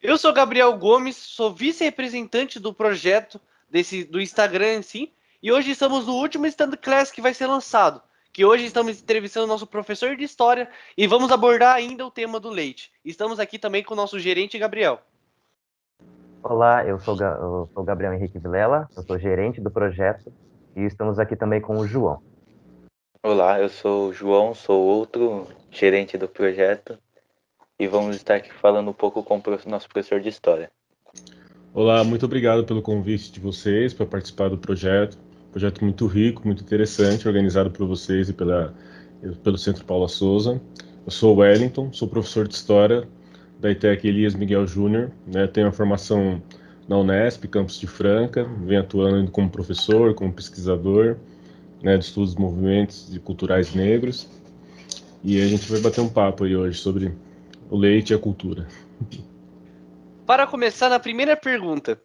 Eu sou Gabriel Gomes, sou vice-representante do projeto do Instagram em si, e hoje estamos no último Stand Class que vai ser lançado, que hoje estamos entrevistando o nosso professor de História e vamos abordar ainda o tema do leite. Estamos aqui também com o nosso gerente Gabriel. Olá, eu sou Gabriel Henrique Vilela, eu sou gerente do projeto e estamos aqui também com o João. Olá, eu sou o João, sou outro gerente do projeto e vamos estar aqui falando um pouco com o nosso professor de História. Olá, muito obrigado pelo convite de vocês para participar do projeto. Projeto muito rico, muito interessante, organizado por vocês e pelo Centro Paula Souza. Eu sou o Wellington, sou professor de História da ITEC Elias Miguel Júnior, né? Tenho a formação na Unesp, campus de Franca, venho atuando como professor, como pesquisador, né, de estudos dos movimentos e culturais negros. E a gente vai bater um papo aí hoje sobre o leite e a cultura. Para começar, na primeira pergunta.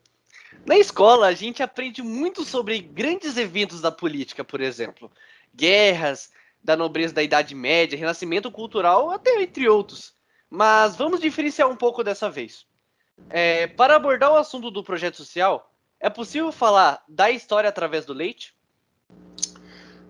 Na escola, a gente aprende muito sobre grandes eventos da política, por exemplo. Guerras, da nobreza da Idade Média, renascimento cultural, até entre outros. Mas vamos diferenciar um pouco dessa vez. Para abordar o assunto do projeto social, é possível falar da história através do leite?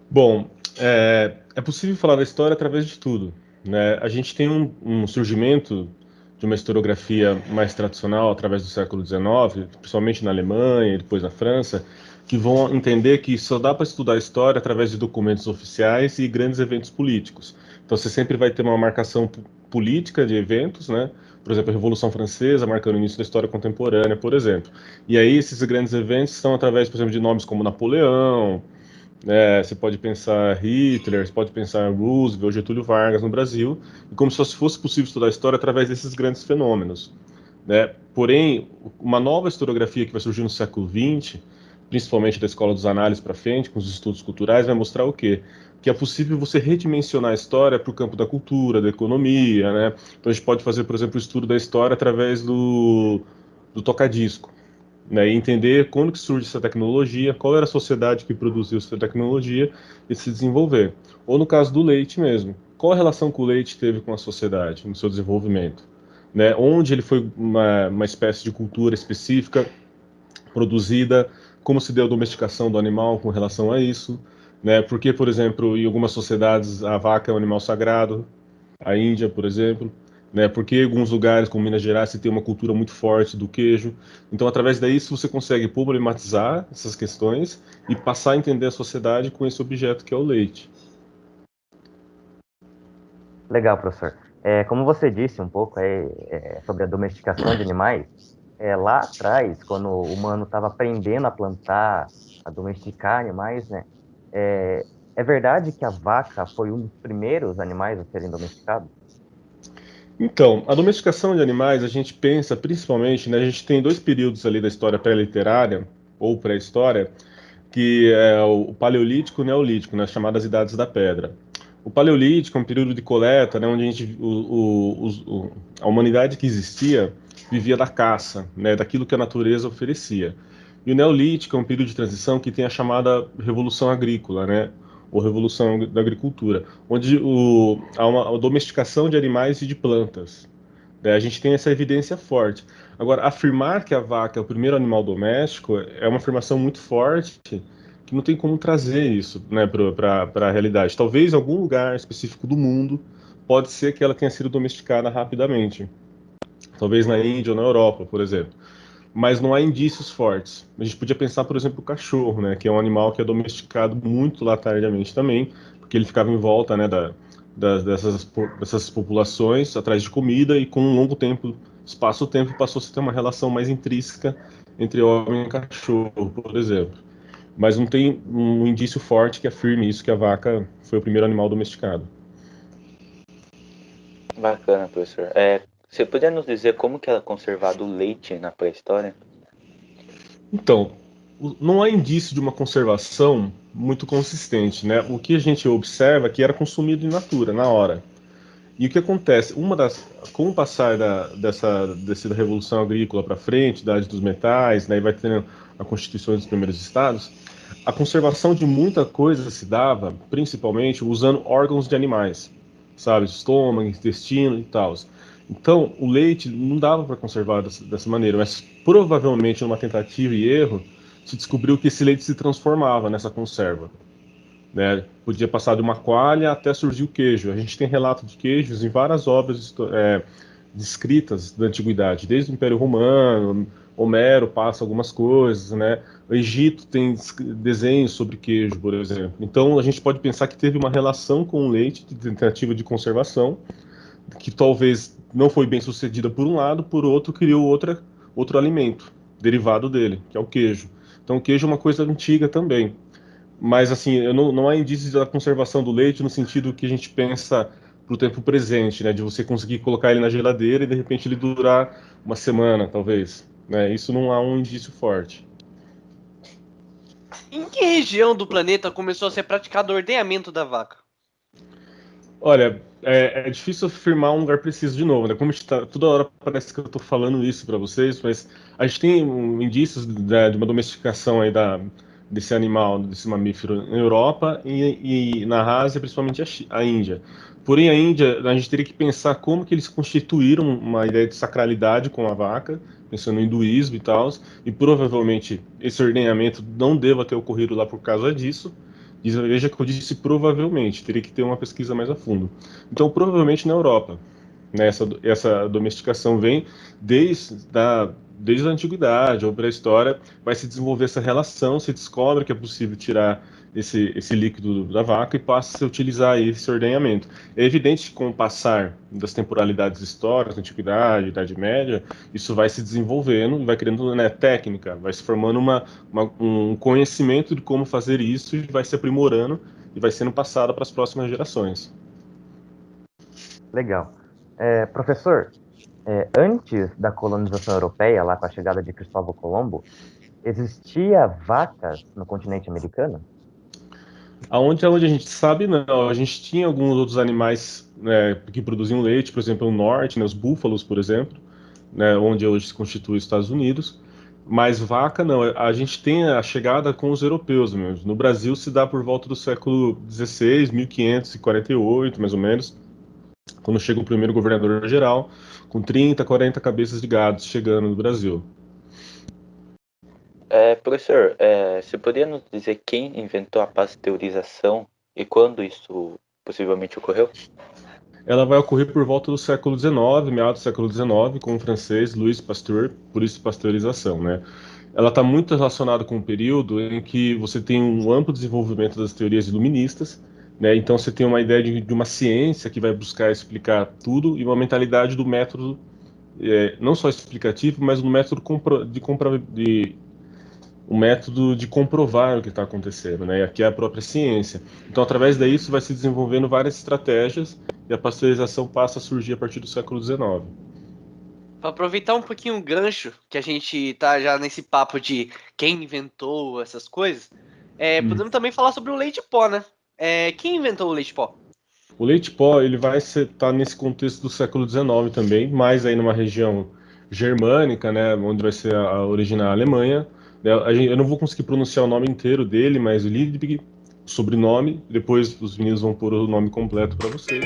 Bom, é possível falar da história através de tudo, né? A gente tem um surgimento de uma historiografia mais tradicional através do século XIX, principalmente na Alemanha e depois na França, que vão entender que só dá para estudar a história através de documentos oficiais e grandes eventos políticos. Então você sempre vai ter uma marcação política de eventos, né? Por exemplo, a Revolução Francesa marcando o início da história contemporânea, por exemplo. E aí esses grandes eventos são através, por exemplo, de nomes como Napoleão, você pode pensar Hitler, você pode pensar Roosevelt, Getúlio Vargas no Brasil, e como se fosse possível estudar a história através desses grandes fenômenos, né? Porém, uma nova historiografia que vai surgir no século XX, principalmente da Escola dos Análises para frente, com os estudos culturais, vai mostrar o quê? Que é possível você redimensionar a história para o campo da cultura, da economia, né? Então a gente pode fazer, por exemplo, o estudo da história através do tocadisco, né, e entender quando que surge essa tecnologia, qual era a sociedade que produziu essa tecnologia e se desenvolver. Ou no caso do leite mesmo, qual a relação que o leite teve com a sociedade no seu desenvolvimento, né, onde ele foi uma espécie de cultura específica produzida, como se deu a domesticação do animal com relação a isso, né, porque, por exemplo, em algumas sociedades a vaca é um animal sagrado, a Índia, por exemplo, né? Porque em alguns lugares, como Minas Gerais, você tem uma cultura muito forte do queijo. Então, através disso, você consegue problematizar essas questões e passar a entender a sociedade com esse objeto que é o leite. Legal, professor. Como você disse um pouco sobre a domesticação de animais, lá atrás, quando o humano estava aprendendo a plantar, a domesticar animais, né? É verdade que a vaca foi um dos primeiros animais a serem domesticados? Então, a domesticação de animais, a gente pensa principalmente, né, a gente tem dois períodos ali da história pré-literária, ou pré-história, que é o Paleolítico e o Neolítico, né, chamadas Idades da Pedra. O Paleolítico é um período de coleta, né, onde a humanidade que existia vivia da caça, né, daquilo que a natureza oferecia. E o Neolítico é um período de transição que tem a chamada Revolução Agrícola, né, ou Revolução da Agricultura, onde há uma domesticação de animais e de plantas. A gente tem essa evidência forte. Agora, afirmar que a vaca é o primeiro animal doméstico é uma afirmação muito forte que não tem como trazer isso, né, para a realidade. Talvez em algum lugar específico do mundo pode ser que ela tenha sido domesticada rapidamente. Talvez na Índia ou na Europa, por exemplo. Mas não há indícios fortes. A gente podia pensar, por exemplo, o cachorro, né, que é um animal que é domesticado muito lá tardiamente também, porque ele ficava em volta, né, dessas populações atrás de comida e com um longo tempo, espaço-tempo, passou-se a ter uma relação mais intrínseca entre homem e cachorro, por exemplo. Mas não tem um indício forte que afirme isso, que a vaca foi o primeiro animal domesticado. Bacana, professor. Você poderia nos dizer como que era conservado o leite na pré-história? Então, não há indício de uma conservação muito consistente, né? O que a gente observa é que era consumido in natura, na hora. E o que acontece? Com o passar dessa revolução agrícola para frente, idade dos metais, daí vai tendo a constituição dos primeiros estados, a conservação de muita coisa se dava, principalmente usando órgãos de animais, sabe, estômago, intestino e tal. Então, o leite não dava para conservar dessa maneira, mas provavelmente numa tentativa e erro, se descobriu que esse leite se transformava nessa conserva, né? Podia passar de uma coalha até surgir o queijo. A gente tem relato de queijos em várias obras descritas da antiguidade, desde o Império Romano, Homero passa algumas coisas, né? O Egito tem desenhos sobre queijo, por exemplo. Então, a gente pode pensar que teve uma relação com o leite, de tentativa de conservação, que talvez não foi bem sucedida por um lado, por outro criou outro alimento derivado dele, que é o queijo. Então o queijo é uma coisa antiga também. Mas assim, não há indícios da conservação do leite no sentido que a gente pensa para o tempo presente, né, de você conseguir colocar ele na geladeira e de repente ele durar uma semana, talvez. Né? Isso não há um indício forte. Em que região do planeta começou a ser praticado o ordenhamento da vaca? Olha, é difícil afirmar um lugar preciso de novo, né? Como a gente tá, toda hora parece que eu estou falando isso para vocês, mas a gente tem indícios de uma domesticação aí desse animal, desse mamífero na Europa e na Ásia, principalmente a Índia. Porém, a Índia, a gente teria que pensar como que eles constituíram uma ideia de sacralidade com a vaca, pensando no hinduísmo e tal, e provavelmente esse ordenhamento não deva ter ocorrido lá por causa disso. Veja que eu disse provavelmente, teria que ter uma pesquisa mais a fundo. Então, provavelmente na Europa, né, essa domesticação vem desde a antiguidade ou pré-história, vai se desenvolver essa relação, se descobre que é possível tirar esse líquido da vaca e passa a se utilizar esse ordenhamento. É evidente que com o passar das temporalidades históricas, antiguidade, Idade Média, isso vai se desenvolvendo, vai criando, né, técnica, vai se formando um conhecimento de como fazer isso e vai se aprimorando e vai sendo passado para as próximas gerações. Legal. Professor, antes da colonização europeia, lá com a chegada de Cristóvão Colombo, existia vacas no continente americano? Aonde a gente sabe, não. A gente tinha alguns outros animais, né, que produziam leite, por exemplo, no norte, né, os búfalos, por exemplo, né, onde hoje se constitui os Estados Unidos. Mas vaca, não. A gente tem a chegada com os europeus mesmo. No Brasil se dá por volta do século XVI, 1548, mais ou menos, quando chega o primeiro governador geral, com 30, 40 cabeças de gado chegando no Brasil. Professor, você poderia nos dizer quem inventou a pasteurização e quando isso possivelmente ocorreu? Ela vai ocorrer por volta do século XIX, meados do século XIX, com o francês Louis Pasteur, por isso pasteurização, né? Ela está muito relacionada com um período em que você tem um amplo desenvolvimento das teorias iluministas, né? Então você tem uma ideia de uma ciência que vai buscar explicar tudo e uma mentalidade do método, não só explicativo, mas no método o método de comprovar o que está acontecendo, né? Que é a própria ciência. Então, através disso, vai se desenvolvendo várias estratégias e a pasteurização passa a surgir a partir do século XIX. Para aproveitar um pouquinho o gancho, que a gente tá já nesse papo de quem inventou essas coisas, podemos também falar sobre o leite pó, né? Quem inventou o leite pó? O leite pó ele vai estar nesse contexto do século XIX também, mais aí numa região germânica, né, onde vai ser a origem na Alemanha. Eu não vou conseguir pronunciar o nome inteiro dele, mas o Liebig, sobrenome, depois os meninos vão pôr o nome completo para vocês.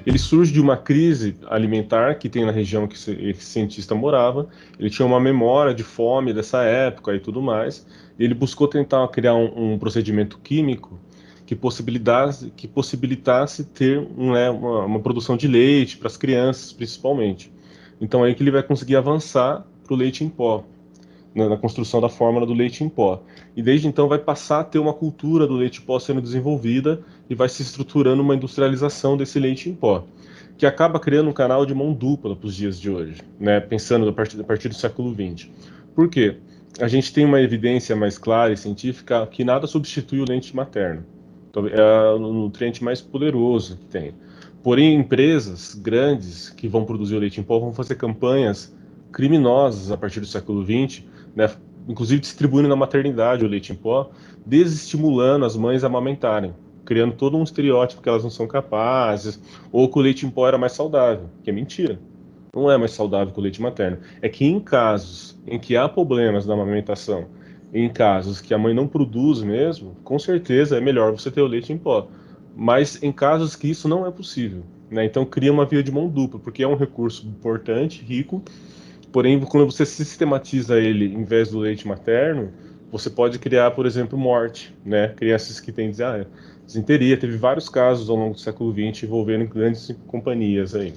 Ele surge de uma crise alimentar que tem na região que esse cientista morava. Ele tinha uma memória de fome dessa época e tudo mais. E ele buscou tentar criar um procedimento químico que possibilitasse ter uma produção de leite para as crianças, principalmente. Então é aí que ele vai conseguir avançar para o leite em pó, na construção da fórmula do leite em pó. E desde então vai passar a ter uma cultura do leite em pó sendo desenvolvida e vai se estruturando uma industrialização desse leite em pó, que acaba criando um canal de mão dupla para os dias de hoje, né? Pensando a partir do século XX. Por quê? A gente tem uma evidência mais clara e científica que nada substitui o leite materno. Então, é o nutriente mais poderoso que tem. Porém, empresas grandes que vão produzir o leite em pó vão fazer campanhas criminosas a partir do século XX, né, inclusive distribuindo na maternidade o leite em pó, desestimulando as mães a amamentarem, criando todo um estereótipo que elas não são capazes, ou que o leite em pó era mais saudável, que é mentira. Não é mais saudável que o leite materno. É que em casos em que há problemas na amamentação, em casos que a mãe não produz mesmo, com certeza é melhor você ter o leite em pó. mas em casos que isso não é possível, né? Então cria uma via de mão dupla, porque é um recurso importante, rico, porém quando você sistematiza ele em vez do leite materno, você pode criar, por exemplo, morte, né? Crianças que têm desinteria, teve vários casos ao longo do século XX envolvendo grandes companhias aí.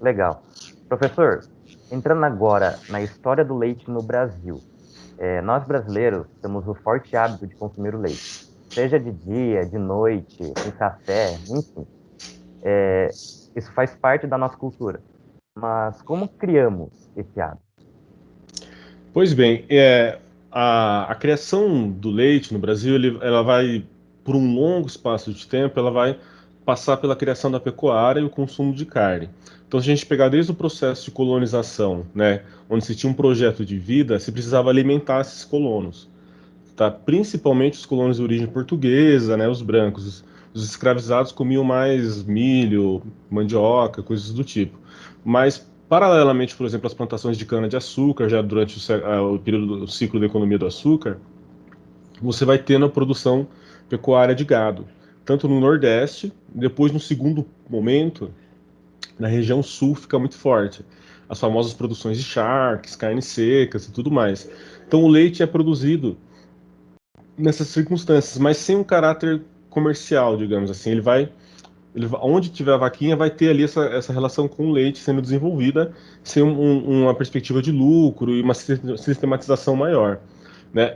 Legal. Professor, entrando agora na história do leite no Brasil, nós brasileiros temos o forte hábito de consumir o leite, seja de dia, de noite, com café, enfim. Isso faz parte da nossa cultura. Mas como criamos esse hábito? Pois bem, a criação do leite no Brasil, ela vai, por um longo espaço de tempo, ela vai passar pela criação da pecuária e o consumo de carne. Então, se a gente pegar desde o processo de colonização, né, onde se tinha um projeto de vida, se precisava alimentar esses colonos, tá? Principalmente os colonos de origem portuguesa, né, os brancos. Os escravizados comiam mais milho, mandioca, coisas do tipo. Mas, paralelamente, por exemplo, às plantações de cana-de-açúcar, já durante o período do ciclo da economia do açúcar, você vai tendo a produção pecuária de gado, tanto no Nordeste, depois no segundo momento, na região sul fica muito forte. As famosas produções de charques, carnes secas e tudo mais. Então o leite é produzido nessas circunstâncias, mas sem um caráter comercial, digamos assim. Onde tiver a vaquinha, vai ter ali essa relação com o leite sendo desenvolvida, sem uma perspectiva de lucro e uma sistematização maior, né?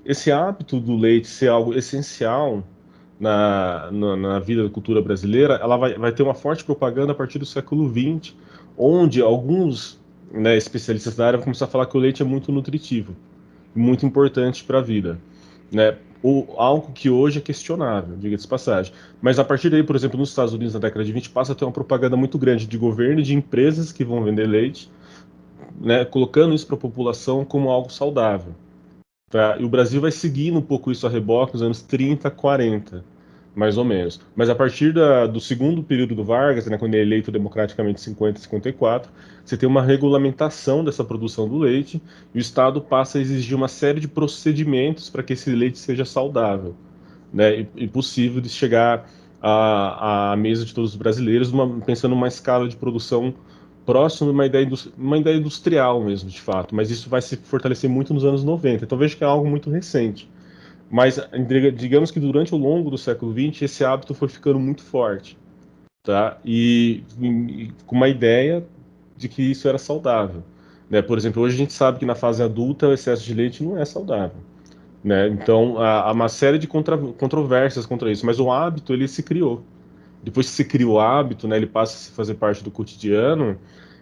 Esse hábito do leite ser algo essencial na vida da cultura brasileira, ela vai ter uma forte propaganda a partir do século XX, onde alguns, né, especialistas da área vão começar a falar que o leite é muito nutritivo, muito importante para a vida, né? Algo que hoje é questionável, diga-se de passagem. Mas a partir daí, por exemplo, nos Estados Unidos, na década de 20, passa a ter uma propaganda muito grande de governo e de empresas que vão vender leite, né, colocando isso para a população como algo saudável. Tá? E o Brasil vai seguindo um pouco isso a reboque nos anos 30, 40, mais ou menos. Mas a partir do segundo período do Vargas, né, quando ele é eleito democraticamente em 50 e 54, você tem uma regulamentação dessa produção do leite e o Estado passa a exigir uma série de procedimentos para que esse leite seja saudável, né, e possível de chegar à mesa de todos os brasileiros, pensando numa escala de produção próximo de uma ideia industrial mesmo, de fato, mas isso vai se fortalecer muito nos anos 90, então vejo que é algo muito recente. Mas digamos que durante o longo do século XX, esse hábito foi ficando muito forte, tá? E com uma ideia de que isso era saudável, né? Por exemplo, hoje a gente sabe que na fase adulta o excesso de leite não é saudável, né? Então há uma série de controvérsias contra isso, mas o hábito ele se criou. Depois que se cria o hábito, né, ele passa a se fazer parte do cotidiano.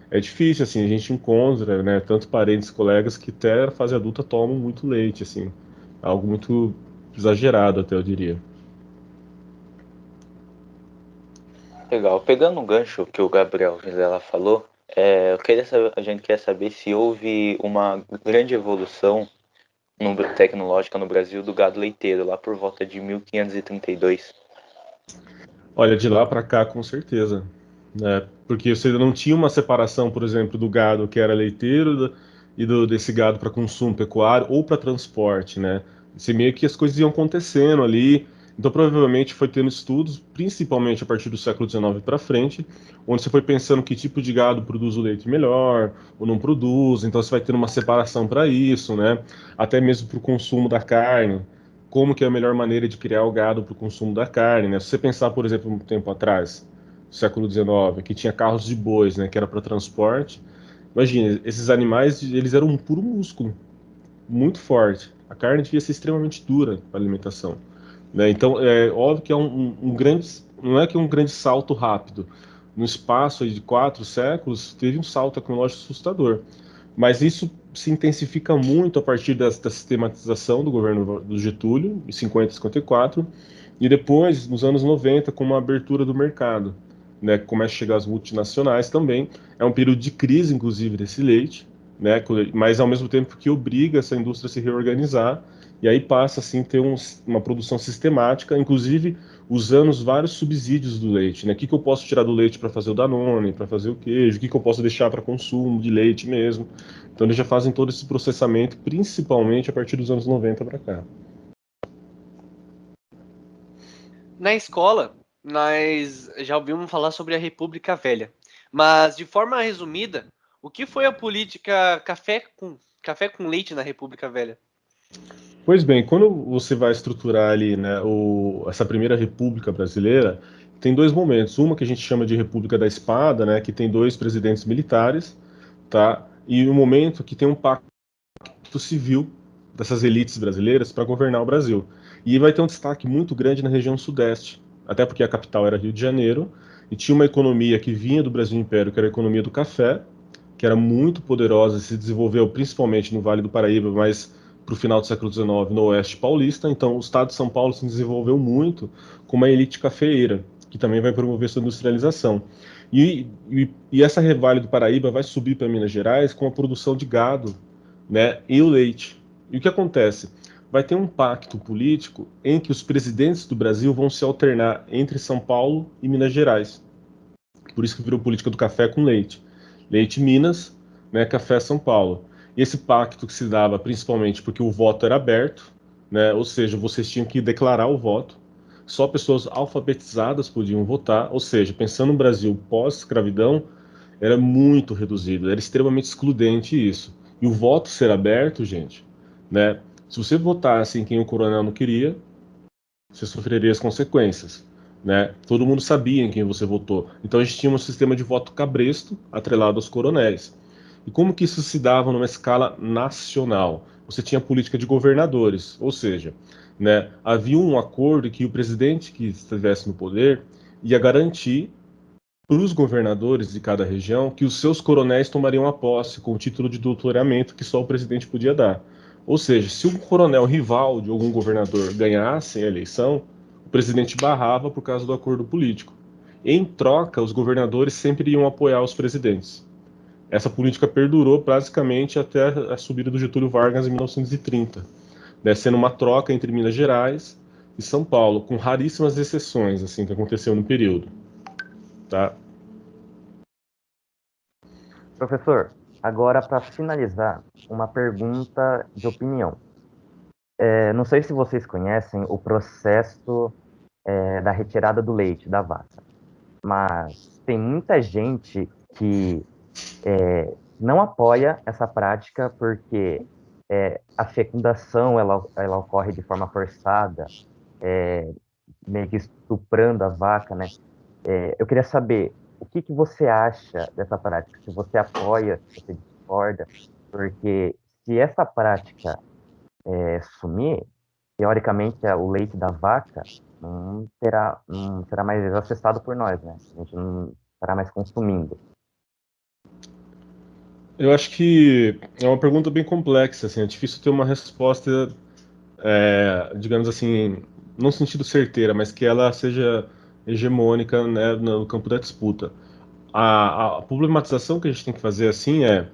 É difícil, assim, a gente encontra, né, tanto parentes, colegas que até a fase adulta tomam muito leite, assim, algo muito exagerado até, eu diria. Legal. Pegando um gancho que o Gabriel Vilela falou, a gente quer saber se houve uma grande evolução tecnológica no Brasil do gado leiteiro, lá por volta de 1532. Olha, de lá para cá, com certeza, né? Porque você não tinha uma separação, por exemplo, do gado que era leiteiro desse gado para consumo pecuário ou para transporte, né? Você meio que as coisas iam acontecendo ali. Então, provavelmente foi tendo estudos, principalmente a partir do século XIX para frente, onde você foi pensando que tipo de gado produz o leite melhor ou não produz. Então, você vai tendo uma separação para isso, né? Até mesmo para o consumo da carne, como que é a melhor maneira de criar o gado para o consumo da carne, né? Se você pensar, por exemplo, um tempo atrás, século XIX, que tinha carros de bois, né, que era para transporte. Imagina, esses animais, eles eram um puro músculo, muito forte. A carne devia ser extremamente dura para alimentação, né? Então, é óbvio que é um grande, não é que é um grande salto rápido. No espaço aí de 4 séculos, teve um salto tecnológico assustador. Mas isso se intensifica muito a partir da sistematização do governo do Getúlio, em 50 e 54, e depois, nos anos 90, com uma abertura do mercado, né, que começa a chegar as multinacionais também. É um período de crise, inclusive, desse leite, né, mas ao mesmo tempo que obriga essa indústria a se reorganizar, e aí passa assim a ter uma produção sistemática, inclusive usando os vários subsídios do leite, né? O que eu posso tirar do leite para fazer o Danone, para fazer o queijo, o que eu posso deixar para consumo de leite mesmo. Então eles já fazem todo esse processamento, principalmente a partir dos anos 90 para cá. Na escola, nós já ouvimos falar sobre a República Velha, mas de forma resumida, o que foi a política café com leite na República Velha? Pois bem, quando você vai estruturar ali, né, essa primeira República Brasileira, tem dois momentos. Uma que a gente chama de República da Espada, né, que tem dois presidentes militares, tá? E um momento que tem um pacto civil dessas elites brasileiras para governar o Brasil. E vai ter um destaque muito grande na região sudeste, até porque a capital era Rio de Janeiro, e tinha uma economia que vinha do Brasil Império, que era a economia do café, que era muito poderosa, se desenvolveu principalmente no Vale do Paraíba, mas para o final do século XIX no Oeste Paulista. Então, o estado de São Paulo se desenvolveu muito com uma elite cafeeira, que também vai promover sua industrialização. E essa Vale do Paraíba vai subir para Minas Gerais com a produção de gado, né, e o leite. E o que acontece? Vai ter um pacto político em que os presidentes do Brasil vão se alternar entre São Paulo e Minas Gerais. Por isso que virou política do café com leite. Leite Minas, né, café São Paulo. E esse pacto que se dava principalmente porque o voto era aberto, né, ou seja, vocês tinham que declarar o voto. Só pessoas alfabetizadas podiam votar, ou seja, pensando no Brasil pós-escravidão, era muito reduzido, era extremamente excludente isso. E o voto ser aberto, gente, né? Se você votasse em quem o coronel não queria, você sofreria as consequências, né? Todo mundo sabia em quem você votou. Então a gente tinha um sistema de voto cabresto atrelado aos coronéis. E como que isso se dava numa escala nacional? Você tinha política de governadores, ou seja, né, havia um acordo que o presidente que estivesse no poder ia garantir para os governadores de cada região que os seus coronéis tomariam a posse com o título de doutoramento que só o presidente podia dar. Ou seja, se um coronel rival de algum governador ganhasse a eleição, o presidente barrava por causa do acordo político. Em troca, os governadores sempre iam apoiar os presidentes. Essa política perdurou basicamente até a subida do Getúlio Vargas em 1930, né, sendo uma troca entre Minas Gerais e São Paulo, com raríssimas exceções assim que aconteceu no período. Tá? Professor, agora para finalizar, uma pergunta de opinião. Não sei se vocês conhecem o processo da retirada do leite da vaca, mas tem muita gente que não apoia essa prática porque a fecundação ela ocorre de forma forçada, meio que estuprando a vaca, né? Eu queria saber o que você acha dessa prática, se você apoia, se você discorda, porque se essa prática sumir, teoricamente o leite da vaca não será mais acessado por nós, né? A gente não estará mais consumindo. Eu acho que é uma pergunta bem complexa, assim, é difícil ter uma resposta, digamos assim, não no sentido certeira, mas que ela seja hegemônica, né, no campo da disputa. A problematização que a gente tem que fazer, assim, é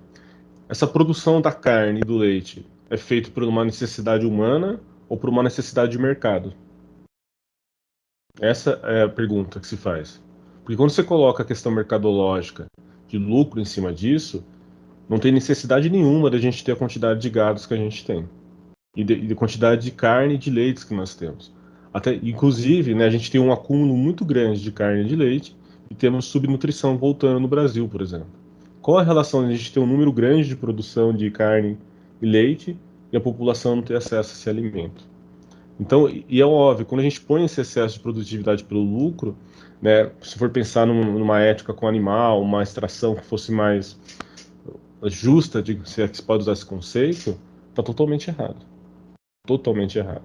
essa produção da carne e do leite é feito por uma necessidade humana ou por uma necessidade de mercado? Essa é a pergunta que se faz. Porque quando você coloca a questão mercadológica de lucro em cima disso, não tem necessidade nenhuma da gente ter a quantidade de gados que a gente tem. E de quantidade de carne e de leites que nós temos. Até, inclusive, né, a gente tem um acúmulo muito grande de carne e de leite e temos subnutrição voltando no Brasil, por exemplo. Qual a relação de a gente ter um número grande de produção de carne e leite e a população não ter acesso a esse alimento? Então, e é óbvio, quando a gente põe esse excesso de produtividade pelo lucro, né, se for pensar numa ética com o animal, uma extração que fosse mais justa, se é que se pode usar esse conceito, está totalmente errado. Totalmente errado.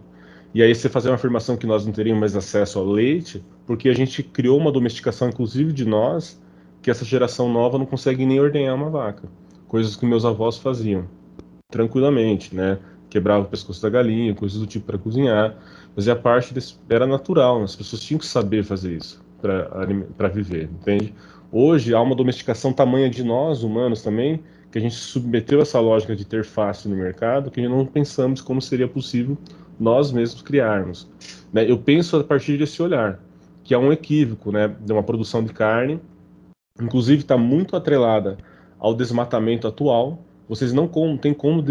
E aí você fazer uma afirmação que nós não teríamos mais acesso ao leite, porque a gente criou uma domesticação, inclusive de nós, que essa geração nova não consegue nem ordenhar uma vaca. Coisas que meus avós faziam, tranquilamente, né? Quebrava o pescoço da galinha, coisas do tipo para cozinhar. Mas a parte desse, era natural, né? As pessoas tinham que saber fazer isso para viver, entende? Hoje há uma domesticação tamanha de nós, humanos também, que a gente submeteu essa lógica de ter fácil no mercado, que não pensamos como seria possível nós mesmos criarmos. Né? Eu penso a partir desse olhar, que é um equívoco, né, de uma produção de carne, inclusive está muito atrelada ao desmatamento atual. Vocês não têm como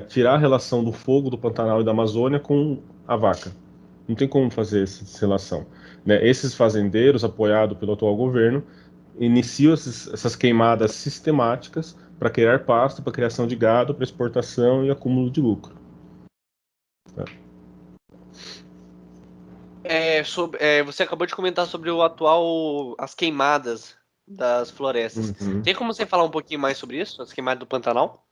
tirar a relação do fogo do Pantanal e da Amazônia com a vaca. Não tem como fazer essa relação, né? Esses fazendeiros, apoiados pelo atual governo, iniciam essas queimadas sistemáticas para criar pasto, para criação de gado, para exportação e acúmulo de lucro. Tá? Você acabou de comentar sobre as queimadas das florestas. Uhum. Tem como você falar um pouquinho mais sobre isso? As queimadas do Pantanal?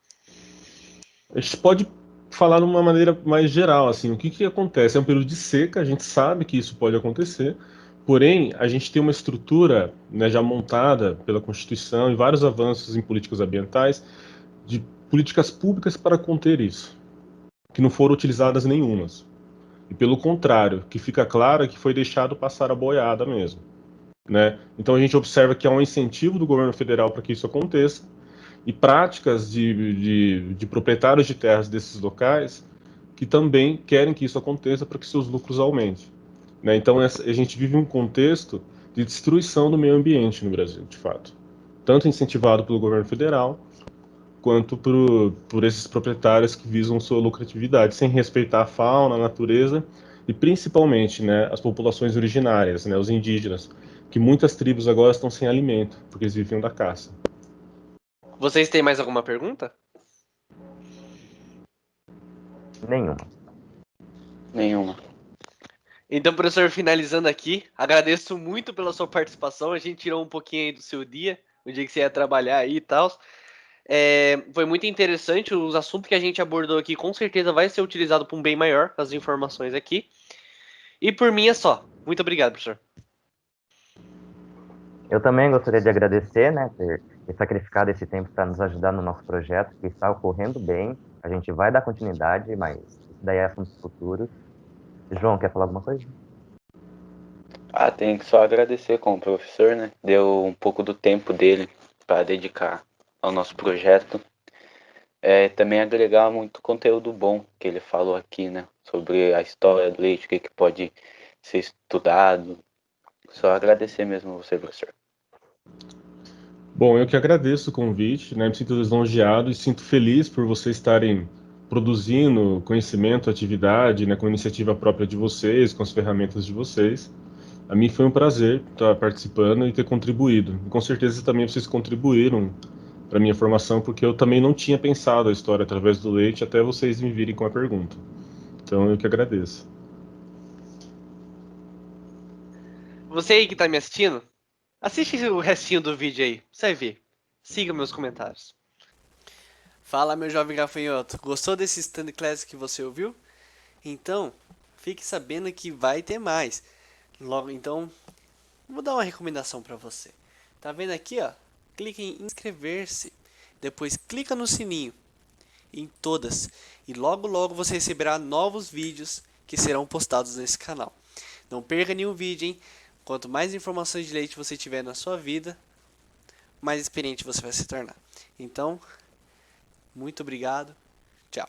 A gente pode falar de uma maneira mais geral, assim, o que que acontece? É um período de seca, a gente sabe que isso pode acontecer, porém, a gente tem uma estrutura, né, já montada pela Constituição e vários avanços em políticas ambientais, de políticas públicas para conter isso, que não foram utilizadas nenhumas. E pelo contrário, que fica claro é que foi deixado passar a boiada mesmo, né? Então a gente observa que há um incentivo do governo federal para que isso aconteça, e práticas de proprietários de terras desses locais que também querem que isso aconteça para que seus lucros aumentem, né? Então a gente vive um contexto de destruição do meio ambiente no Brasil, de fato, tanto incentivado pelo governo federal quanto por esses proprietários que visam sua lucratividade, sem respeitar a fauna, a natureza e principalmente, né, as populações originárias, né, os indígenas, que muitas tribos agora estão sem alimento, porque eles viviam da caça. Vocês têm mais alguma pergunta? Nenhuma. Nenhuma. Então, professor, finalizando aqui, agradeço muito pela sua participação. A gente tirou um pouquinho aí do seu dia, o dia que você ia trabalhar aí e tal. Foi muito interessante. Os assuntos que a gente abordou aqui com certeza vai ser utilizado para um bem maior, as informações aqui. E por mim é só. Muito obrigado, professor. Eu também gostaria de agradecer, né, ter sacrificado esse tempo para nos ajudar no nosso projeto, que está ocorrendo bem. A gente vai dar continuidade, mas isso daí é assuntos futuros. João, quer falar alguma coisa? Tem que só agradecer como professor, né? Deu um pouco do tempo dele para dedicar ao nosso projeto. Também agregar muito conteúdo bom que ele falou aqui, né? Sobre a história do leite, o que pode ser estudado. Só agradecer mesmo a você, professor. Bom, eu que agradeço o convite, né? Me sinto lisonjeado e sinto feliz por vocês estarem produzindo conhecimento, atividade, né, com iniciativa própria de vocês, com as ferramentas de vocês. A mim foi um prazer estar participando e ter contribuído. E com certeza também vocês contribuíram para minha formação, porque eu também não tinha pensado a história através do leite até vocês me virem com a pergunta. Então eu que agradeço. Você aí que tá me assistindo, assiste o restinho do vídeo aí, você vai ver. Siga meus comentários. Fala, meu jovem gafanhoto. Gostou desse stand class que você ouviu? Então, fique sabendo que vai ter mais. Logo, então, vou dar uma recomendação para você. Tá vendo aqui, ó? Clique em inscrever-se. Depois clica no sininho em todas e logo logo você receberá novos vídeos que serão postados nesse canal. Não perca nenhum vídeo, hein? Quanto mais informações de leite você tiver na sua vida, mais experiente você vai se tornar. Então, muito obrigado. Tchau.